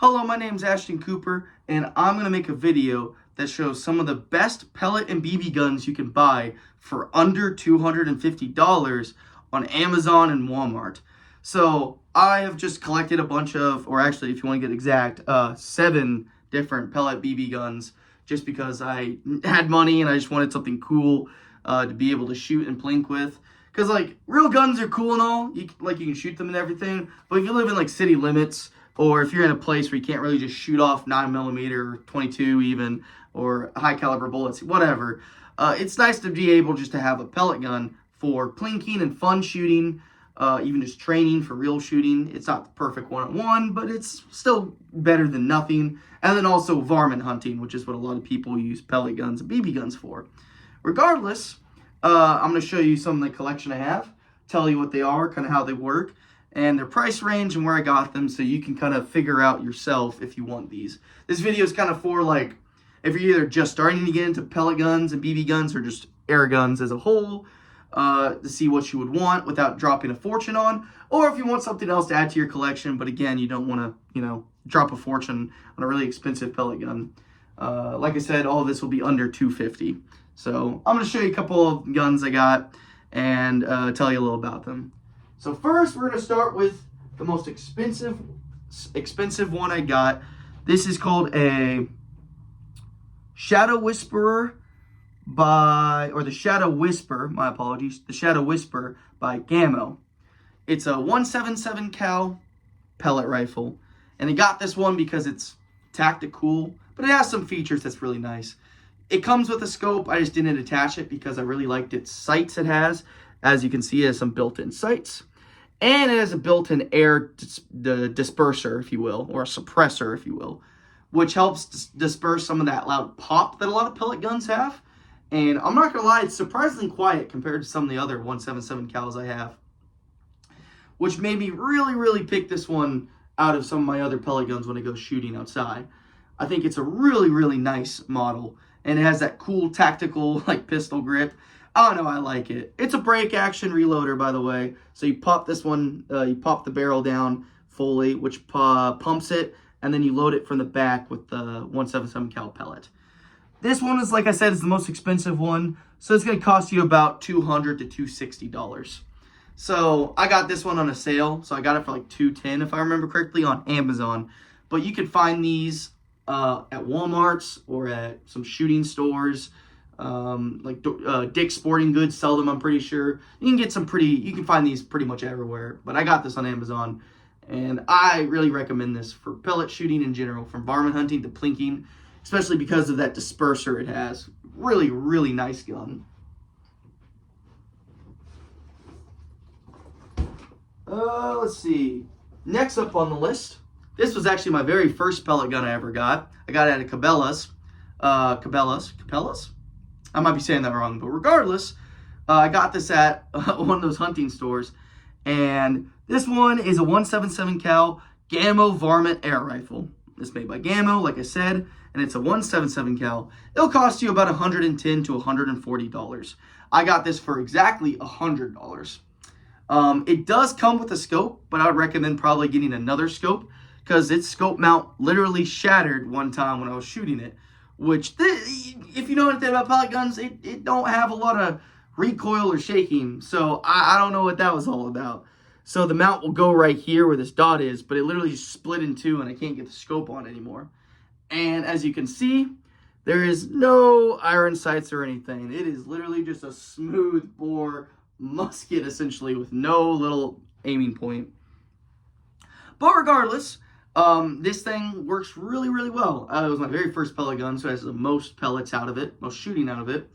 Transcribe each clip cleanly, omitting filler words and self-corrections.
Hello, my name's Ashton Cooper, and I'm going to make a video that shows some of the best pellet and BB guns you can buy for under $250 on Amazon and Walmart. So I have just collected a bunch of, or actually if you want to get exact, 7 different pellet BB guns just because I had money and I just wanted something cool to be able to shoot and plink with. Because, like, real guns are cool and all, you can shoot them and everything, but if you live in, like, city limits, or if you're in a place where you can't really just shoot off 9mm or 22 even, or high caliber bullets, whatever, it's nice to be able just to have a pellet gun for plinking and fun shooting, even just training for real shooting. It's not the perfect one-on-one, but it's still better than nothing. And then also varmint hunting, which is what a lot of people use pellet guns and BB guns for. Regardless, I'm going to show you some of the collection I have, tell you what they are, kind of how they work, and their price range and where I got them, so you can kind of figure out yourself if you want these. This video is kind of for, like, if you're either just starting to get into pellet guns and BB guns or just air guns as a whole, to see what you would want without dropping a fortune on, or if you want something else to add to your collection, but again, you don't want to, drop a fortune on a really expensive pellet gun. Like I said, all of this will be under $250. So I'm going to show you a couple of guns I got and tell you a little about them. So first, we're going to start with the most expensive one I got. This is called a Shadow Whisperer the Shadow Whisper, my apologies, the Shadow Whisper by Gamo. It's a 177 cal pellet rifle, and I got this one because it's tactical, but it has some features that's really nice. It comes with a scope. I just didn't attach it because I really liked its sights it has. As you can see, it has some built-in sights. And it has a built-in air disperser, if you will, or a suppressor, if you will, which helps disperse some of that loud pop that a lot of pellet guns have. And I'm not going to lie, it's surprisingly quiet compared to some of the other 177 cals I have, which made me really, really pick this one out of some of my other pellet guns when I go shooting outside. I think it's a really, really nice model. And it has that cool tactical, like, pistol grip. I don't know, I like it. It's a break action reloader, by the way. So you pop this one, you pop the barrel down fully, which pumps it, and then you load it from the back with the 177 cal pellet. This one is, like I said, is the most expensive one. So it's going to cost you about $200 to $260. So I got this one on a sale. So I got it for like $210, if I remember correctly, on Amazon. But you can find these at Walmart's or at some shooting stores, like Dick's Sporting Goods sell them, I'm pretty sure. You can find these pretty much everywhere, but I got this on Amazon, and I really recommend this for pellet shooting in general, from varmint hunting to plinking, especially because of that disperser it has. Really, really nice gun. Let's see. Next up on the list, this was actually my very first pellet gun I ever got. I got it at a Cabela's. Cabela's? I might be saying that wrong, but regardless, I got this at one of those hunting stores. And this one is a 177 cal Gamo Varmint air rifle. It's made by Gamo, like I said, and it's a 177 cal. It'll cost you about $110 to $140. I got this for exactly $100. It does come with a scope, but I would recommend probably getting another scope, because its scope mount literally shattered one time when I was shooting it, which, if you know anything about pellet guns, it don't have a lot of recoil or shaking, so I don't know what that was all about. So the mount will go right here where this dot is, but it literally just split in two, and I can't get the scope on anymore. And as you can see, there is no iron sights or anything. It is literally just a smooth bore musket, essentially, with no little aiming point. But regardless, this thing works really, really well. It was my very first pellet gun, so it has the most pellets out of it, most shooting out of it.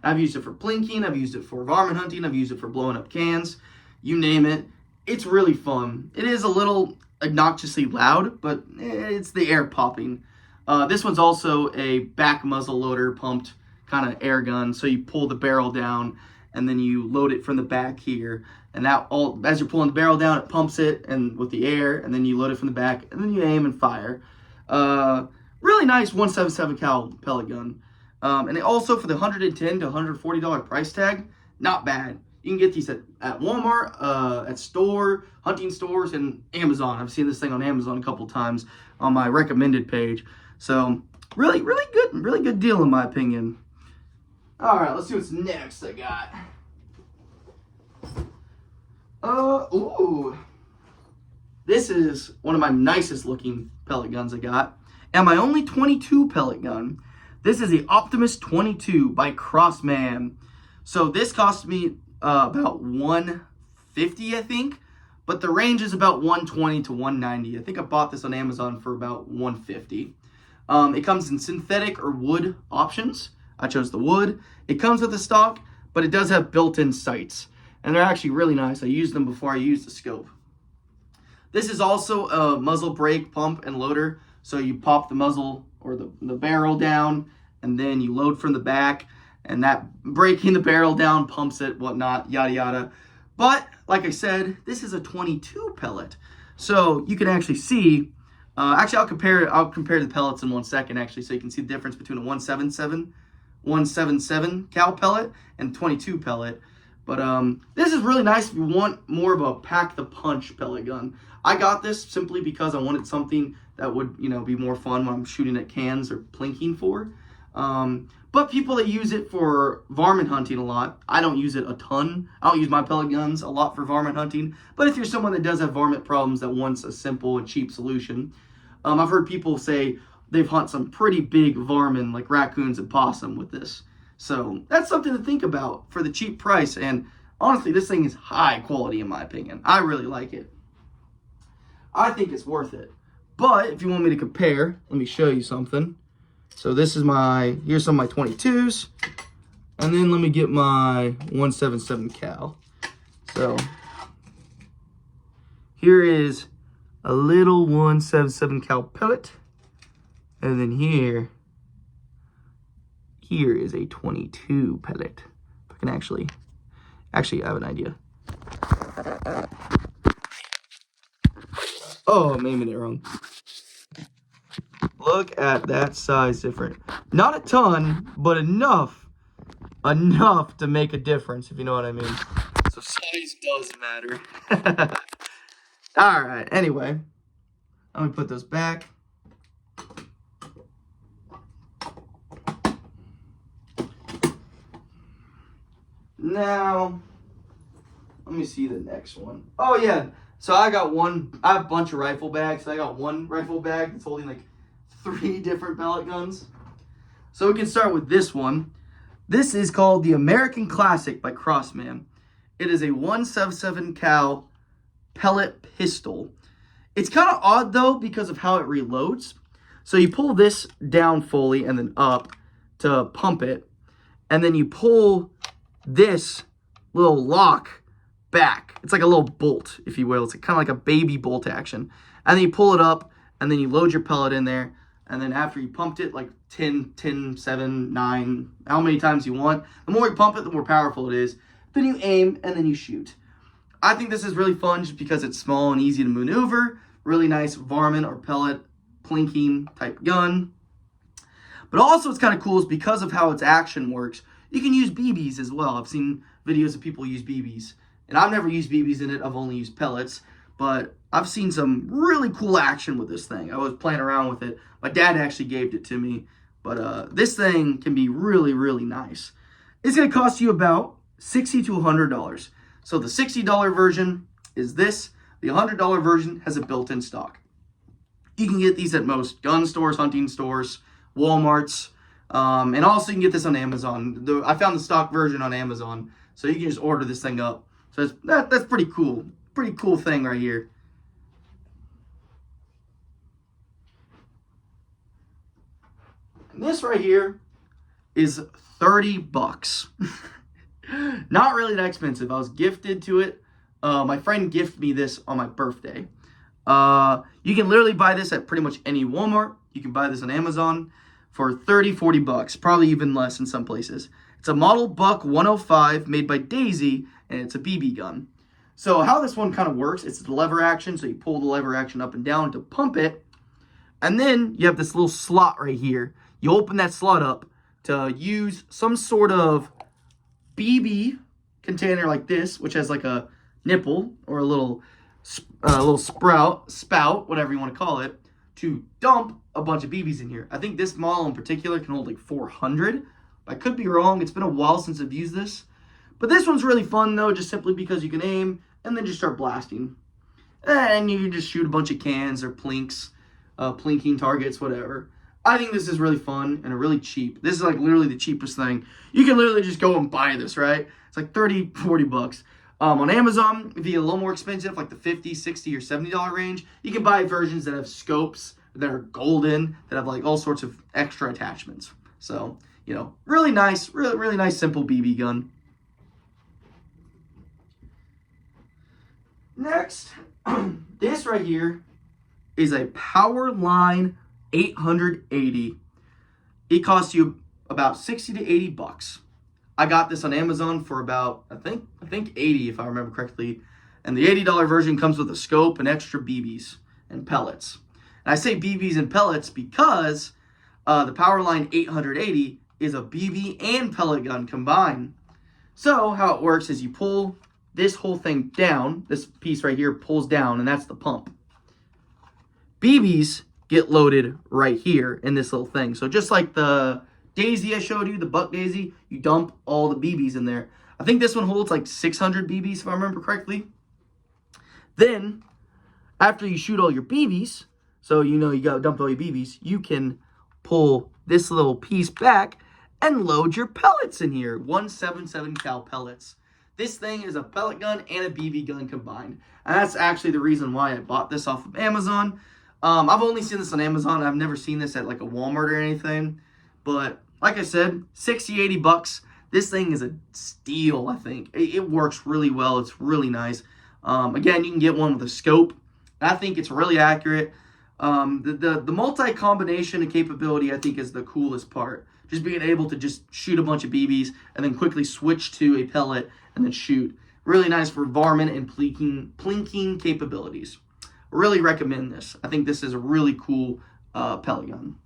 I've used it for plinking, I've used it for varmint hunting, I've used it for blowing up cans, you name it. It's really fun. It is a little obnoxiously loud, but it's the air popping. This one's also a back muzzle loader pumped kind of air gun, so you pull the barrel down and then you load it from the back here, and that all, as you're pulling the barrel down, it pumps it and with the air, and then you load it from the back, and then you aim and fire. Really nice 177 cal pellet gun. And it also, for the $110 to $140 price tag, not bad. You can get these at Walmart, at hunting stores, and Amazon. I've seen this thing on Amazon a couple times on my recommended page. So really good deal in my opinion. All right, let's see what's next I got. Ooh. This is one of my nicest looking pellet guns I got. And my only 22 pellet gun. This is the Optimus 22 by Crossman. So this cost me about $150, I think. But the range is about $120 to $190. I think I bought this on Amazon for about $150. It comes in synthetic or wood options. I chose the wood. It comes with a stock, but it does have built-in sights. And they're actually really nice. I used them before I used the scope. This is also a muzzle brake, pump, and loader. So you pop the muzzle or the barrel down, and then you load from the back. And that breaking the barrel down pumps it, whatnot, yada yada. But like I said, this is a 22 pellet. So you can actually see, actually I'll compare the pellets in 1 second actually, so you can see the difference between a 177 cal pellet and 22 pellet. But this is really nice if you want more of a pack the punch pellet gun. I got this simply because I wanted something that would, you know, be more fun when I'm shooting at cans or plinking for. But people that use it for varmint hunting a lot, I don't use it a ton. I don't use my pellet guns a lot for varmint hunting. But if you're someone that does have varmint problems that wants a simple and cheap solution, I've heard people say they've hunted some pretty big varmint like raccoons and possum with this. So that's something to think about for the cheap price. And honestly, this thing is high quality in my opinion. I really like it. I think it's worth it. But if you want me to compare, let me show you something. So this is here's some of my 22s. And then let me get my 177 cal. So here is a little 177 cal pellet. And then here is a 22 pellet. If I can actually I have an idea. Oh, I'm aiming it wrong. Look at that size difference. Not a ton, but enough to make a difference, if you know what I mean. So size does matter. All right, anyway, let me put those back. Now, let me see the next one. Oh, yeah. So I have a bunch of rifle bags. So I got one rifle bag that's holding like 3 different pellet guns. So we can start with this one. This is called the American Classic by Crossman. It is a 177 cal pellet pistol. It's kind of odd though because of how it reloads. So you pull this down fully and then up to pump it. And then you pull this little lock back. It's like a little bolt, if you will. It's kind of like a baby bolt action. And then you pull it up, and then you load your pellet in there. And then after you pumped it, like 10, 7, 9, how many times you want. The more you pump it, the more powerful it is. Then you aim, and then you shoot. I think this is really fun just because it's small and easy to maneuver. Really nice varmint or pellet plinking type gun. But also it's kind of cool is because of how its action works. You can use BBs as well. I've seen videos of people use BBs. And I've never used BBs in it. I've only used pellets. But I've seen some really cool action with this thing. I was playing around with it. My dad actually gave it to me. But this thing can be really, really nice. It's going to cost you about $60 to $100. So the $60 version is this. The $100 version has a built-in stock. You can get these at most gun stores, hunting stores, Walmarts. And also you can get this on Amazon. I found the stock version on Amazon. So you can just order this thing up. So that's pretty cool. Pretty cool thing right here. And this right here is $30. Not really that expensive. I was gifted to it. My friend gifted me this on my birthday. You can literally buy this at pretty much any Walmart. You can buy this on Amazon for $30-40, probably even less in some places. It's a model Buck 105 made by Daisy, and it's a BB gun. So how this one kind of works, it's the lever action, so you pull the lever action up and down to pump it, and then you have this little slot right here. You open that slot up to use some sort of BB, container like this, which has like a nipple or a little spout, whatever you want to call it, to dump a bunch of BBs in here. I think this model in particular can hold like 400. I could be wrong. It's been a while since I've used this. But this one's really fun, though, just simply because you can aim and then just start blasting. And you can just shoot a bunch of cans or plinks, plinking targets, whatever. I think this is really fun and really cheap. This is like literally the cheapest thing. You can literally just go and buy this, right? It's like 30, 40 bucks. On Amazon, if you get a little more expensive, like the 50, 60, or $70 range, you can buy versions that have scopes, that are golden, that have like all sorts of extra attachments. So, you know, really nice, really nice, simple BB gun. Next, this right here is a Powerline 880. It costs you about 60 to 80 bucks. I got this on Amazon for about, I think 80 if I remember correctly. And the $80 version comes with a scope and extra BBs and pellets. And I say BBs and pellets because the Powerline 880 is a BB and pellet gun combined. So how it works is you pull this whole thing down. This piece right here pulls down, and that's the pump. BBs get loaded right here in this little thing. So just like the Daisy I showed you, the Buck Daisy, you dump all the BBs in there. I think this one holds like 600 BBs if I remember correctly. Then, after you shoot all your BBs, so you know you got dumped all your BBs, you can pull this little piece back and load your pellets in here. 177 cal pellets. This thing is a pellet gun and a BB gun combined. And that's actually the reason why I bought this off of Amazon. I've only seen this on Amazon. I've never seen this at like a Walmart or anything. But like I said, 60, 80 bucks. This thing is a steal, I think. It works really well. It's really nice. Again, you can get one with a scope. I think it's really accurate. The multi-combination and capability, I think, is the coolest part. Just being able to just shoot a bunch of BBs and then quickly switch to a pellet and then shoot. Really nice for varmint and plinking capabilities. Really recommend this. I think this is a really cool pellet gun.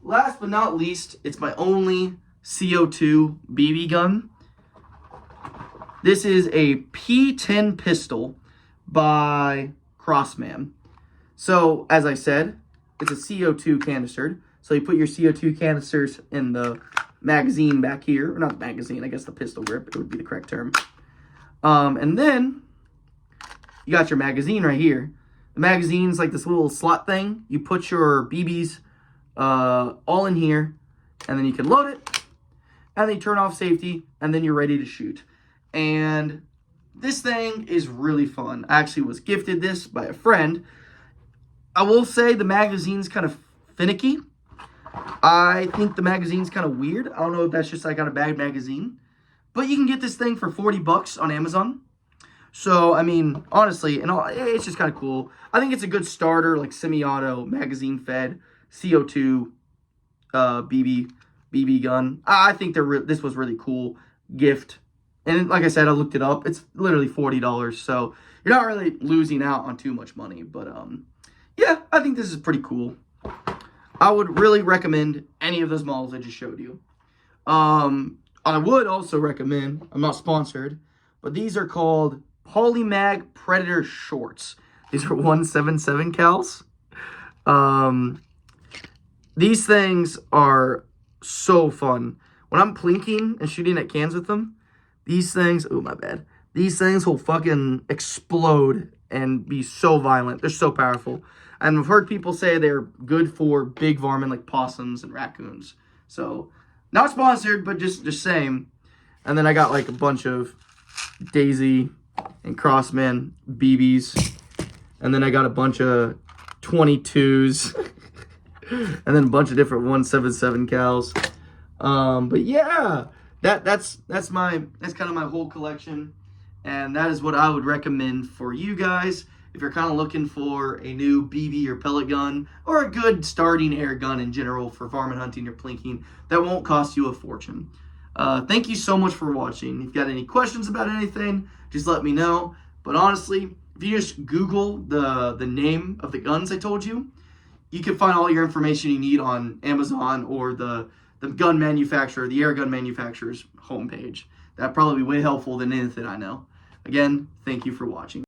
Last but not least, it's my only CO2 BB gun. This is a P10 pistol by Crossman. So, as I said, it's a CO2 canister. So you put your CO2 canisters in the magazine back here. Or not the magazine, I guess the pistol grip. It would be the correct term. And then you got your magazine right here. The magazine's like this little slot thing. You put your BBs all in here. And then you can load it. And then you turn off safety. And then you're ready to shoot. And this thing is really fun. I actually was gifted this by a friend. I will say the magazine's kind of finicky. I think the magazine's kind of weird. I don't know if that's just I got a bad magazine. But you can get this thing for 40 bucks on Amazon. So, I mean, honestly, it's just kind of cool. I think it's a good starter, like semi-auto, magazine-fed, CO2 BB gun. I think this was really cool gift. And like I said, I looked it up. It's literally $40. So, you're not really losing out on too much money. But, yeah, I think this is pretty cool. I would really recommend any of those models I just showed you. I would also recommend, I'm not sponsored, but these are called Polymag Predator Shorts. These are 177 cals. These things are so fun. When I'm plinking and shooting at cans with them, these things, oh my bad, these things will fucking explode and be so violent. They're so powerful. And I've heard people say they're good for big varmint like possums and raccoons. So, not sponsored, but just saying. And then I got like a bunch of Daisy and Crossman BBs. And then I got a bunch of 22s. And then a bunch of different 177 cals. But yeah, that's kind of my whole collection. And that is what I would recommend for you guys. If you're kind of looking for a new BB or pellet gun, or a good starting air gun in general for varmint hunting or plinking, that won't cost you a fortune. Thank you so much for watching. If you've got any questions about anything, just let me know. But honestly, if you just Google the name of the guns I told you, you can find all your information you need on Amazon or the the gun manufacturer, the air gun manufacturer's homepage. That'd probably be way helpful than anything I know. Again, thank you for watching.